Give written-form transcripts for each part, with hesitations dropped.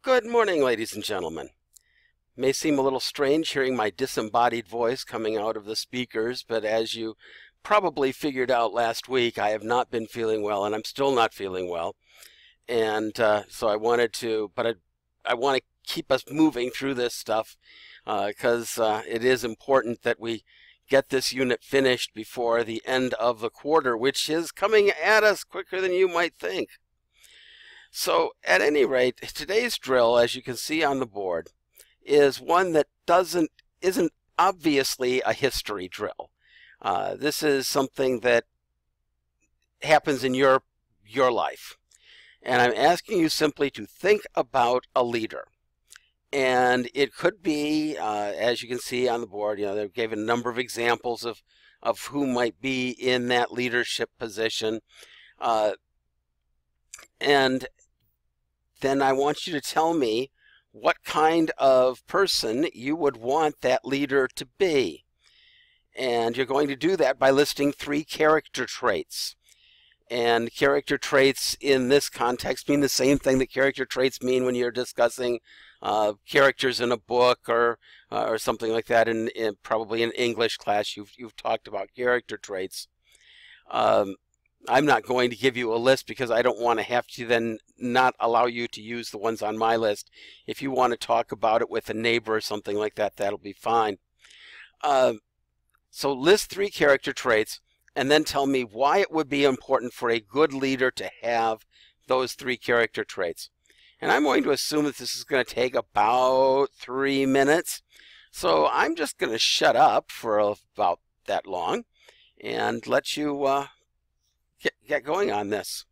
Good morning, ladies and gentlemen. May seem a little strange hearing my disembodied voice coming out of the speakers, but as you probably figured out last week, I have not been feeling well, and I'm still not feeling well. And so I wanted to, but I want to keep us moving through this stuff because it is important that we get this unit finished before the end of the quarter, which is coming at us quicker than you might think. So at any rate, today's drill, as you can see on the board, is one that isn't obviously a history drill. This is something that happens in your life. And I'm asking you simply to think about a leader. And it could be, as you can see on the board, they've given a number of examples of who might be in that leadership position. And then I want you to tell me what kind of person you would want that leader to be. And you're going to do that by listing 3 character traits. And character traits in this context mean the same thing that character traits mean when you're discussing characters in a book or something like that. In probably in English class, you've talked about character traits. I'm not going to give you a list because I don't want to have to then not allow you to use the ones on my list. If you want to talk about it with a neighbor or something like that, that'll be fine. So list 3 character traits and then tell me why it would be important for a good leader to have those 3 character traits. And I'm going to assume that this is going to take about 3 minutes. So I'm just going to shut up for about that long and let you get going on this.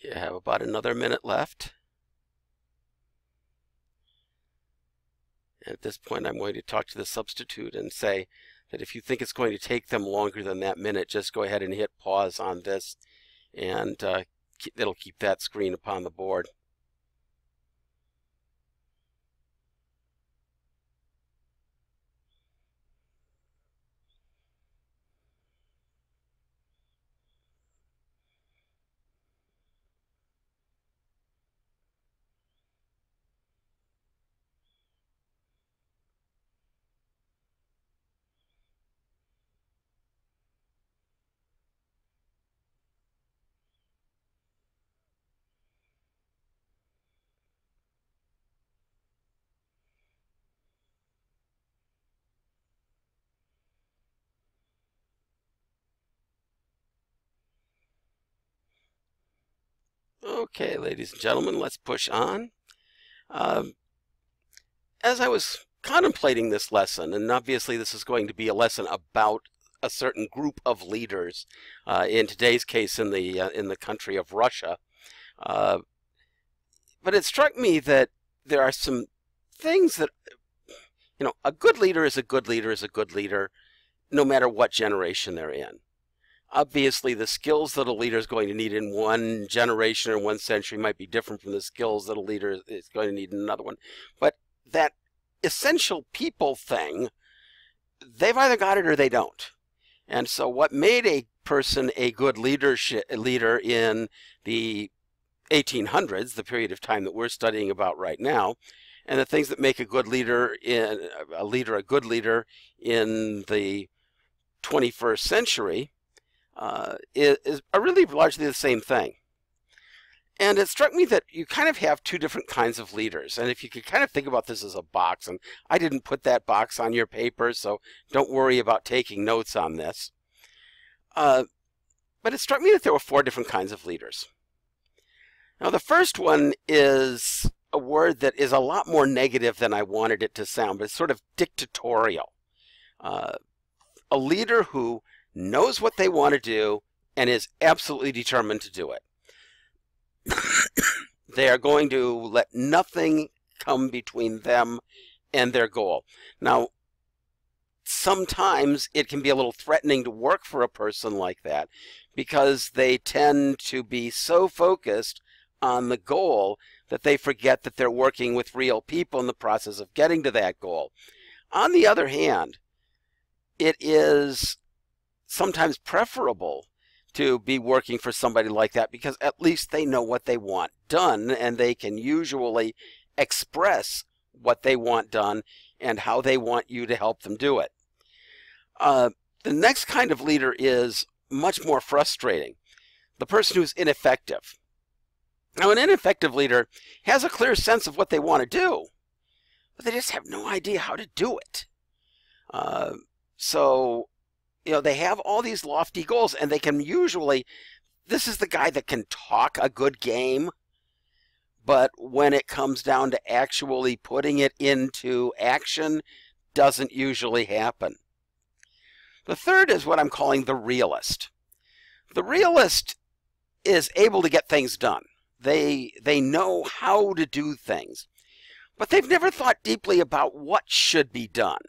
You have about another minute left. At this point, I'm going to talk to the substitute and say that if you think it's going to take them longer than that minute, just go ahead and hit pause on this, and it'll keep that screen upon the board. Okay, ladies and gentlemen, let's push on. Um, as I was contemplating this lesson, and obviously this is going to be a lesson about a certain group of leaders, in today's case in the country of Russia, uh, but it struck me that there are some things that, a good leader is a good leader is a good leader, no matter what generation they're in. Obviously, the skills that a leader is going to need in one generation or one century might be different from the skills that a leader is going to need in another one. But that essential people thing, they've either got it or they don't. And so what made a person a good leader in the 1800s, the period of time that we're studying about right now, and the things that make a good leader a good leader in the 21st century, are really largely the same thing. And it struck me that you kind of have two different kinds of leaders. And if you could kind of think about this as a box, and I didn't put that box on your paper, so don't worry about taking notes on this. But it struck me that there were four different kinds of leaders. Now, the first one is a word that is a lot more negative than I wanted it to sound, but it's sort of dictatorial. A leader who knows what they want to do and is absolutely determined to do it. They are going to let nothing come between them and their goal. Now, sometimes it can be a little threatening to work for a person like that because they tend to be so focused on the goal that they forget that they're working with real people in the process of getting to that goal. On the other hand, it is sometimes preferable to be working for somebody like that because at least they know what they want done and they can usually express what they want done and how they want you to help them do it. The next kind of leader is much more frustrating. The person who's ineffective. Now, an ineffective leader has a clear sense of what they want to do, but they just have no idea how to do it. So they have all these lofty goals, and they can usually, this is the guy that can talk a good game, but when it comes down to actually putting it into action, doesn't usually happen. The third is what I'm calling the realist. The realist is able to get things done. They know how to do things, but they've never thought deeply about what should be done.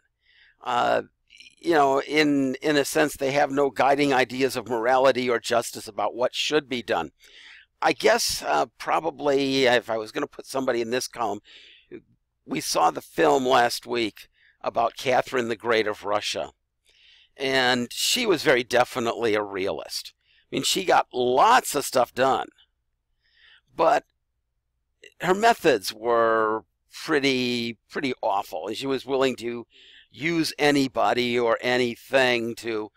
In a sense, they have no guiding ideas of morality or justice about what should be done. I guess probably if I was going to put somebody in this column, we saw the film last week about Catherine the Great of Russia, and she was very definitely a realist. I mean, she got lots of stuff done, but her methods were pretty awful, and she was willing to use anybody or anything to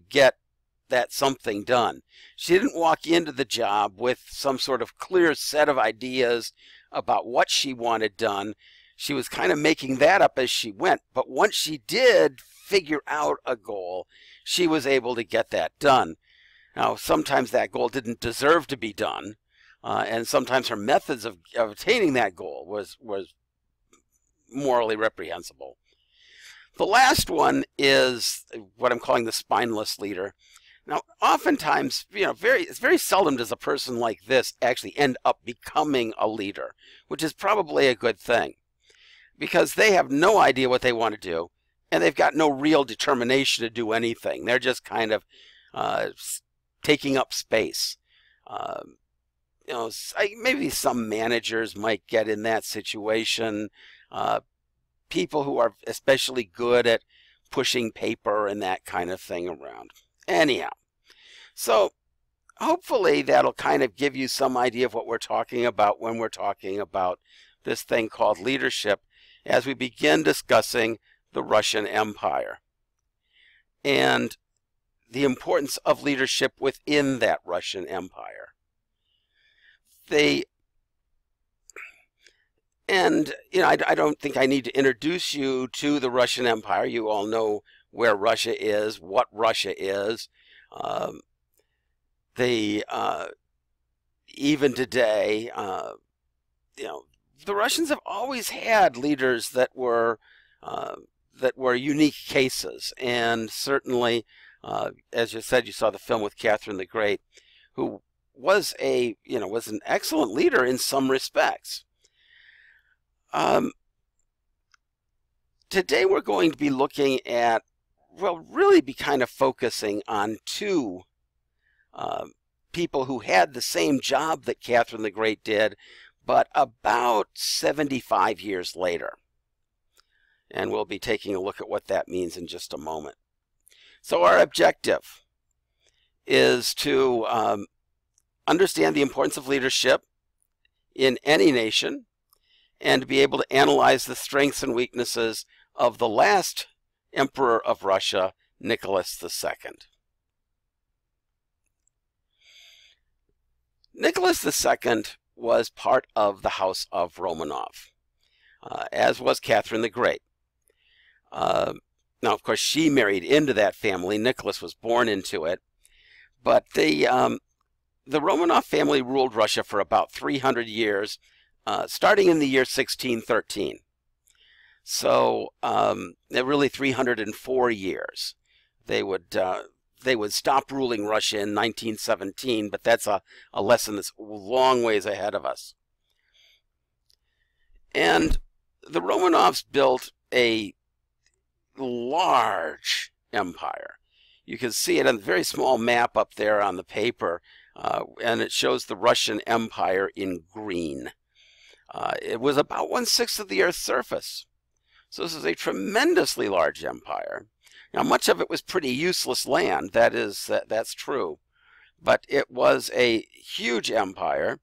get that something done. She didn't walk into the job with some sort of clear set of ideas about what she wanted done. She was kind of making that up as she went, but once she did figure out a goal, she was able to get that done. Now, sometimes that goal didn't deserve to be done, and sometimes her methods of attaining that goal was morally reprehensible. The last one is what I'm calling the spineless leader. Now, oftentimes, it's very seldom does a person like this actually end up becoming a leader, which is probably a good thing, because they have no idea what they want to do, and they've got no real determination to do anything. They're just kind of taking up space. Maybe some managers might get in that situation. People who are especially good at pushing paper and that kind of thing around. Anyhow, so hopefully that'll kind of give you some idea of what we're talking about when we're talking about this thing called leadership as we begin discussing the Russian Empire and the importance of leadership within that Russian Empire. I don't think I need to introduce you to the Russian Empire. You all know where Russia is, what Russia is. even today, the Russians have always had leaders that were unique cases, and certainly, as you said, you saw the film with Catherine the Great, who was was an excellent leader in some respects. Today we're going to be looking at, well, really be kind of focusing on two people who had the same job that Catherine the Great did, but about 75 years later. And we'll be taking a look at what that means in just a moment. So our objective is to understand the importance of leadership in any nation and to be able to analyze the strengths and weaknesses of the last emperor of Russia, Nicholas II. Nicholas II was part of the House of Romanov, as was Catherine the Great. Now, of course, she married into that family. Nicholas was born into it. But the Romanov family ruled Russia for about 300 years, starting in the year 1613. So, really 304 years. They would stop ruling Russia in 1917, but that's a lesson that's a long ways ahead of us. And the Romanovs built a large empire. You can see it on a very small map up there on the paper, and it shows the Russian Empire in green. It was about 1/6 of the Earth's surface. So this is a tremendously large empire. Now, much of it was pretty useless land, that's true, but it was a huge empire.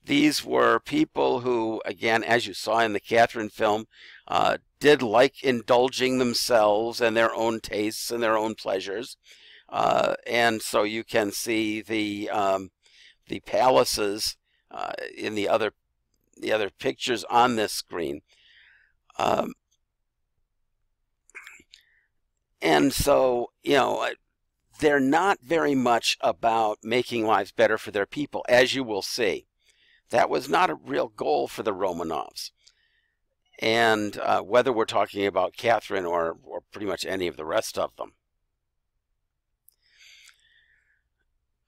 These were people who, again, as you saw in the Catherine film, did like indulging themselves and their own tastes and their own pleasures. And so you can see the palaces in the other pictures on this screen. And so, they're not very much about making lives better for their people, as you will see. That was not a real goal for the Romanovs. And whether we're talking about Catherine or pretty much any of the rest of them.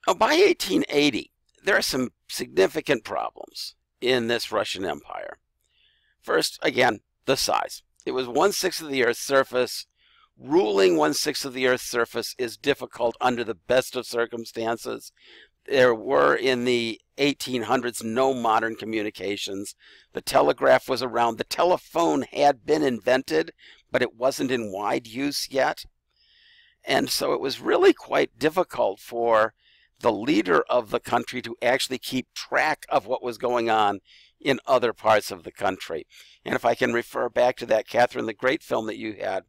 Now, by 1880, there are some significant problems in this Russian Empire. First, again, the size. It was 1/6 of the Earth's surface. Ruling 1/6 of the Earth's surface is difficult under the best of circumstances. There were, in the 1800s, no modern communications. The telegraph was around. The telephone had been invented, but it wasn't in wide use yet. And so it was really quite difficult for the leader of the country to actually keep track of what was going on in other parts of the country. And if I can refer back to that Catherine the Great film that you had,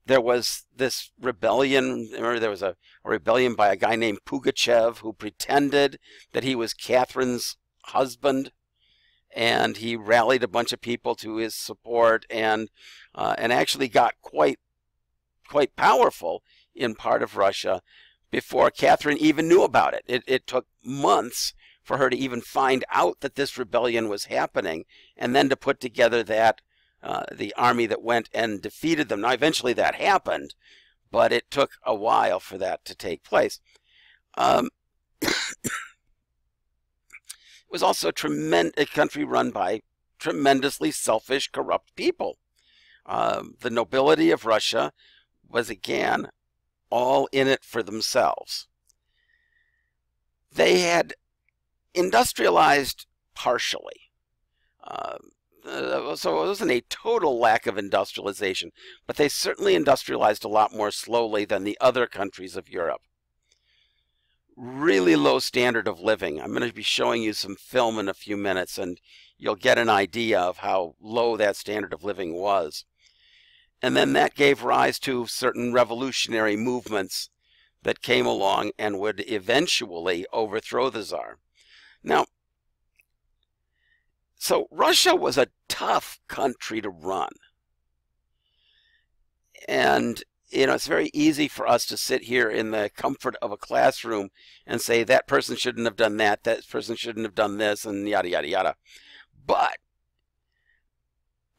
there was this rebellion. Remember, there was a rebellion by a guy named Pugachev who pretended that he was Catherine's husband, and he rallied a bunch of people to his support, and actually got quite powerful in part of Russia before Catherine even knew about it. It took months for her to even find out that this rebellion was happening, and then to put together the army that went and defeated them. Now, eventually that happened, but it took a while for that to take place. It was also a country run by tremendously selfish, corrupt people. The nobility of Russia was, again, all in it for themselves. They had industrialized partially. So it wasn't a total lack of industrialization, but they certainly industrialized a lot more slowly than the other countries of Europe. Really low standard of living. I'm going to be showing you some film in a few minutes, and you'll get an idea of how low that standard of living was. And then that gave rise to certain revolutionary movements that came along and would eventually overthrow the Tsar. Now, so Russia was a tough country to run. And it's very easy for us to sit here in the comfort of a classroom and say that person shouldn't have done that, that person shouldn't have done this, and yada, yada, yada. But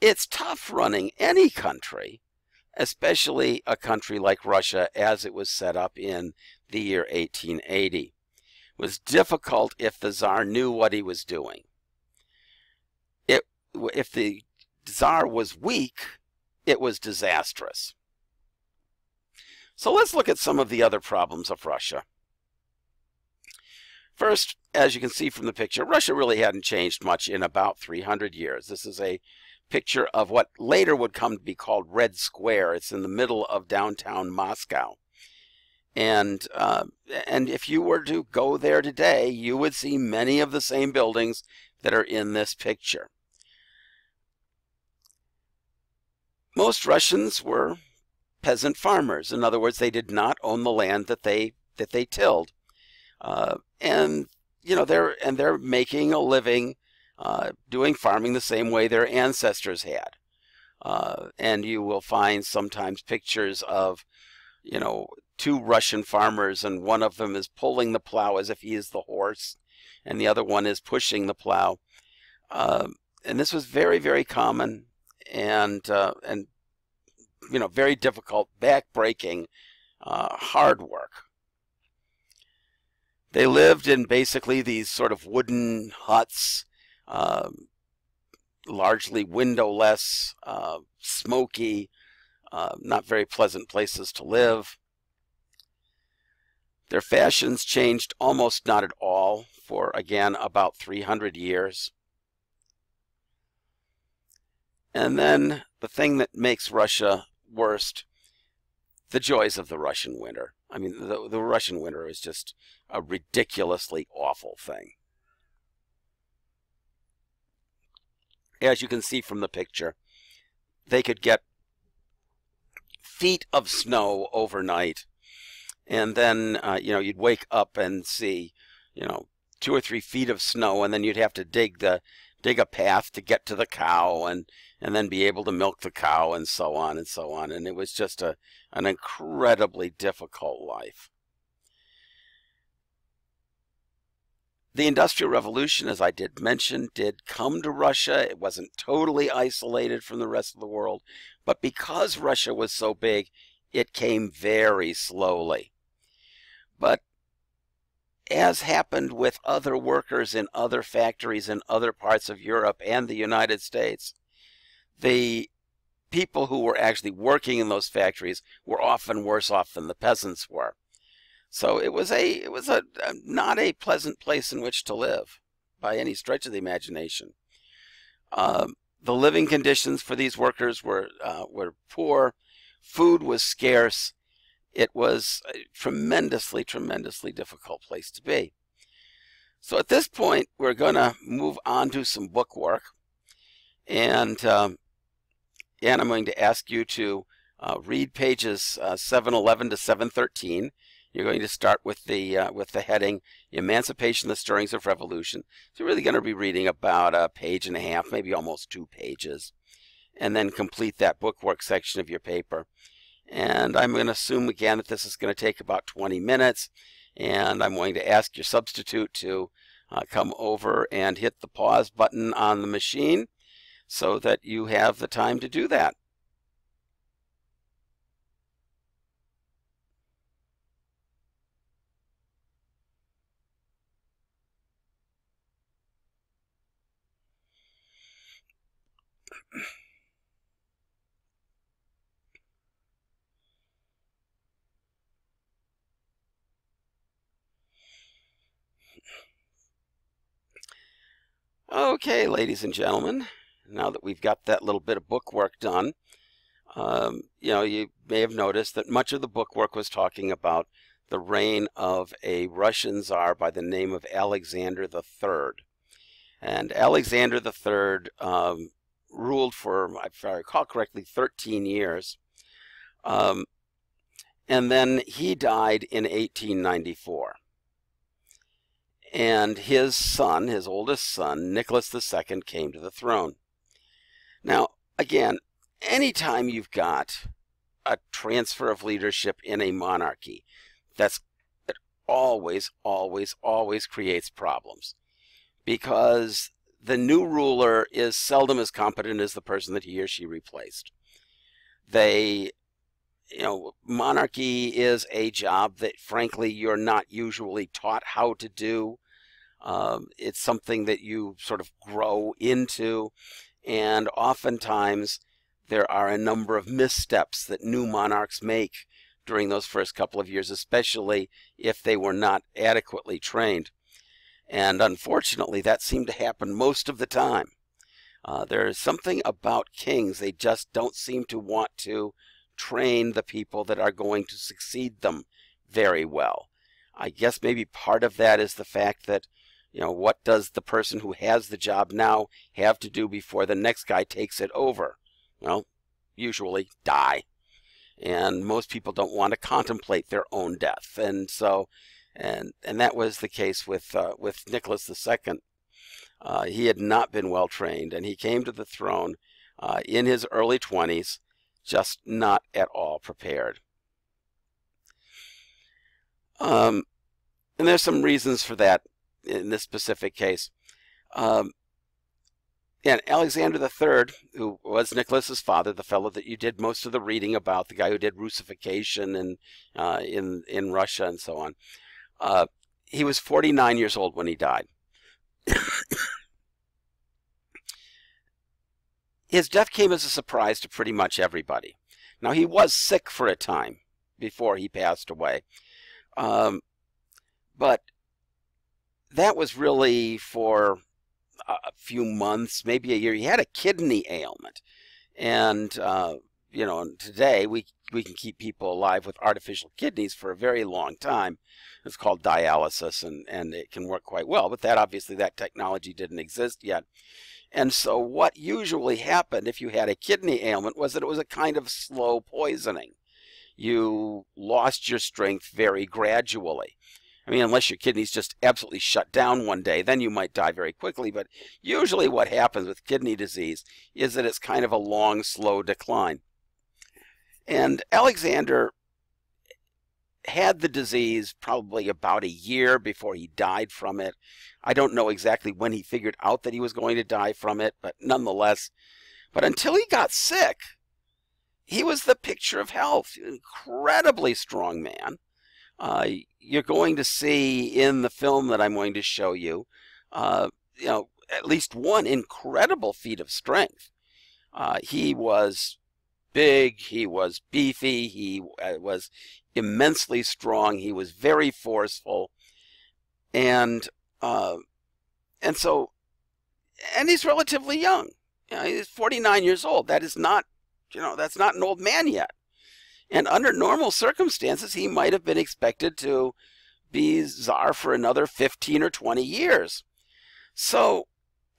it's tough running any country, especially a country like Russia as it was set up in the year 1880. It was difficult if the Tsar knew what he was doing. If the Tsar was weak, it was disastrous. So let's look at some of the other problems of Russia. First, as you can see from the picture, Russia really hadn't changed much in about 300 years. This is a picture of what later would come to be called Red Square. It's in the middle of downtown Moscow. And if you were to go there today, you would see many of the same buildings that are in this picture. Most Russians were peasant farmers. In other words, they did not own the land that they tilled, and they're making a living doing farming the same way their ancestors had. And you will find sometimes pictures of two Russian farmers, and one of them is pulling the plow as if he is the horse, and the other one is pushing the plow. And this was very, very common, and very difficult, back-breaking, hard work. They lived in basically these sort of wooden huts, largely windowless, smoky, not very pleasant places to live. Their fashions changed almost not at all for, again, about 300 years. And then the thing that makes Russia worst, the joys of the Russian winter. I mean, the Russian winter is just a ridiculously awful thing. As you can see from the picture, they could get feet of snow overnight, and then you'd wake up and see 2 or 3 feet of snow, and then you'd have to dig a path to get to the cow, and then be able to milk the cow, and so on and so on. And it was just an incredibly difficult life. The Industrial Revolution, as I did mention, did come to Russia. It wasn't totally isolated from the rest of the world, but because Russia was so big, it came very slowly. But as happened with other workers in other factories in other parts of Europe and the United States, the people who were actually working in those factories were often worse off than the peasants were. So it was not a pleasant place in which to live by any stretch of the imagination. The living conditions for these workers were poor. Food was scarce. It was a tremendously, tremendously difficult place to be. So at this point, we're going to move on to some book work. And I'm going to ask you to read pages 711 to 713. You're going to start with the heading, Emancipation, the Stirrings of Revolution. So you're really going to be reading about a page and a half, maybe almost 2 pages, and then complete that bookwork section of your paper. And I'm going to assume again that this is going to take about 20 minutes, and I'm going to ask your substitute to come over and hit the pause button on the machine so that you have the time to do that. Okay, ladies and gentlemen, now that we've got that little bit of bookwork done, you may have noticed that much of the bookwork was talking about the reign of a Russian Tsar by the name of Alexander III. And Alexander III ruled for, if I recall correctly, 13 years. And then he died in 1894. And his son, his oldest son, Nicholas II, came to the throne. Now, again, anytime you've got a transfer of leadership in a monarchy, it always, always, always creates problems, because the new ruler is seldom as competent as the person that he or she replaced. Monarchy is a job that, frankly, you're not usually taught how to do. It's something that you sort of grow into, and oftentimes there are a number of missteps that new monarchs make during those first couple of years, especially if they were not adequately trained. And unfortunately, that seemed to happen most of the time. There is something about kings. They just don't seem to want to train the people that are going to succeed them very well. I guess maybe part of that is the fact that, what does the person who has the job now have to do before the next guy takes it over? Well, usually die. And most people don't want to contemplate their own death. And so, and that was the case with Nicholas II. He had not been well trained, and he came to the throne in his early 20s, just not at all prepared. And there's some reasons for that in this specific case. And Alexander III, who was Nicholas's father, the fellow that you did most of the reading about, the guy who did Russification and in Russia and so on, he was 49 years old when he died. His death came as a surprise to pretty much everybody. Now, he was sick for a time before he passed away, but that was really for a few months, maybe a year. He had a kidney ailment, and today we can keep people alive with artificial kidneys for a very long time. It's called dialysis, and it can work quite well, but that technology didn't exist yet. And so what usually happened if you had a kidney ailment was that it was a kind of slow poisoning. You lost your strength very gradually. I mean, unless your kidneys just absolutely shut down one day, then you might die very quickly. But usually what happens with kidney disease is that it's kind of a long, slow decline. And Alexander had the disease probably about a year before he died from it. I don't know exactly when he figured out that he was going to die from it, but nonetheless. But until he got sick, he was the picture of health. An incredibly strong man. You're going to see in the film that I'm going to show you, at least one incredible feat of strength. He was big, he was beefy, he was immensely strong, he was very forceful, and he's relatively young. He's 49 years old. That is not, that's not an old man yet. And under normal circumstances, he might have been expected to be czar for another 15 or 20 years. So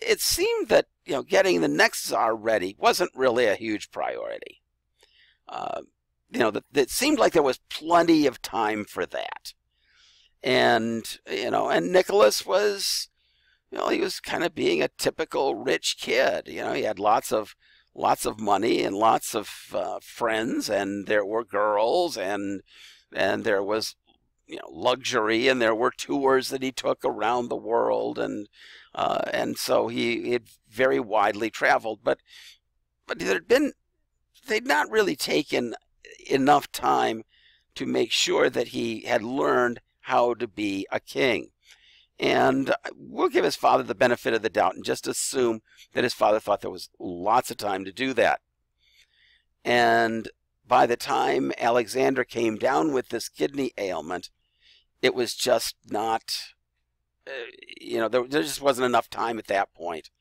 it seemed that, getting the next czar ready wasn't really a huge priority. It seemed like there was plenty of time for that. And Nicholas was, he was kind of being a typical rich kid. He had lots of money and lots of friends, and there were girls, and there was luxury, and there were tours that he took around the world, and so he had very widely traveled, but they'd not really taken enough time to make sure that he had learned how to be a king. And we'll give his father the benefit of the doubt and just assume that his father thought there was lots of time to do that. And by the time Alexander came down with this kidney ailment, it was just not, there just wasn't enough time at that point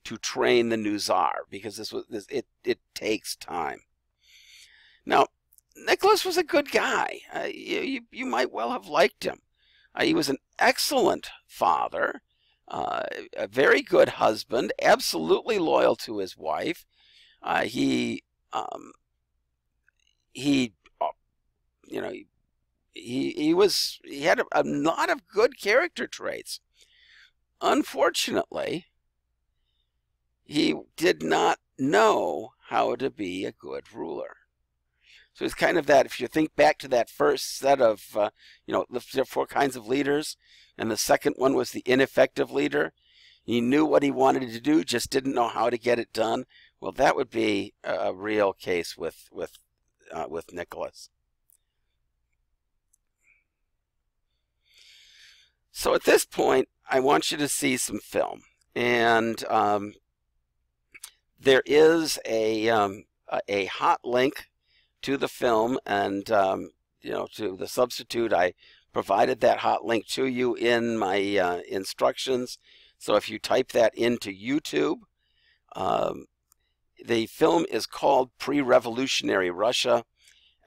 to train the new czar, because it takes time. Now, Nicholas was a good guy. You might well have liked him. He was an excellent father, a very good husband, absolutely loyal to his wife. He had a lot of good character traits. Unfortunately, he did not know how to be a good ruler. So it's kind of that, if you think back to that first set of, the 4 kinds of leaders, and the second one was the ineffective leader. He knew what he wanted to do, just didn't know how to get it done. Well, that would be a real case with Nicholas. So at this point, I want you to see some film, and there is a hot link to the film, and to the substitute. I provided that hot link to you in my instructions. So if you type that into YouTube, the film is called Pre-Revolutionary Russia,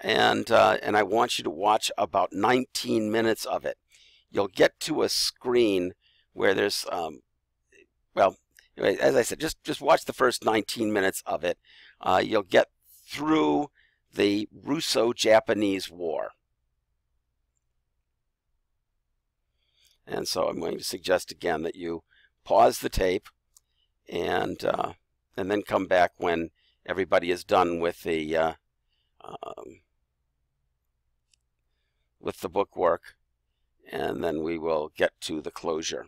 and I want you to watch about 19 minutes of it. You'll get to a screen where there's, well, anyway, as I said, just watch the first 19 minutes of it. You'll get through the Russo-Japanese War. And so I'm going to suggest again that you pause the tape and then come back when everybody is done with the book work, and then we will get to the closure.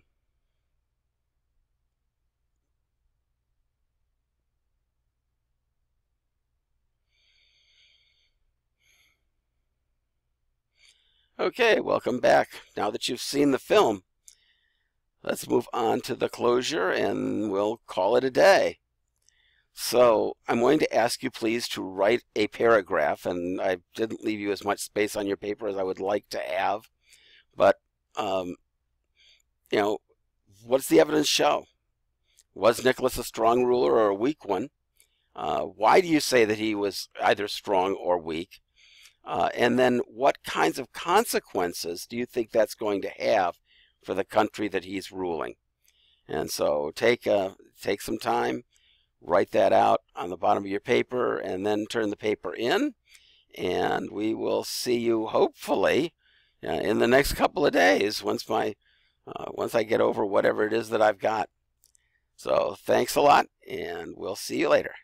Okay, welcome back. Now that you've seen the film, let's move on to the closure, and we'll call it a day. So I'm going to ask you please to write a paragraph, and I didn't leave you as much space on your paper as I would like to have, but what does the evidence show? Was Nicholas a strong ruler or a weak one? Why do you say that he was either strong or weak? And then what kinds of consequences do you think that's going to have for the country that he's ruling? And so take some time, write that out on the bottom of your paper, and then turn the paper in, and we will see you hopefully in the next couple of days once I get over whatever it is that I've got. So thanks a lot, and we'll see you later.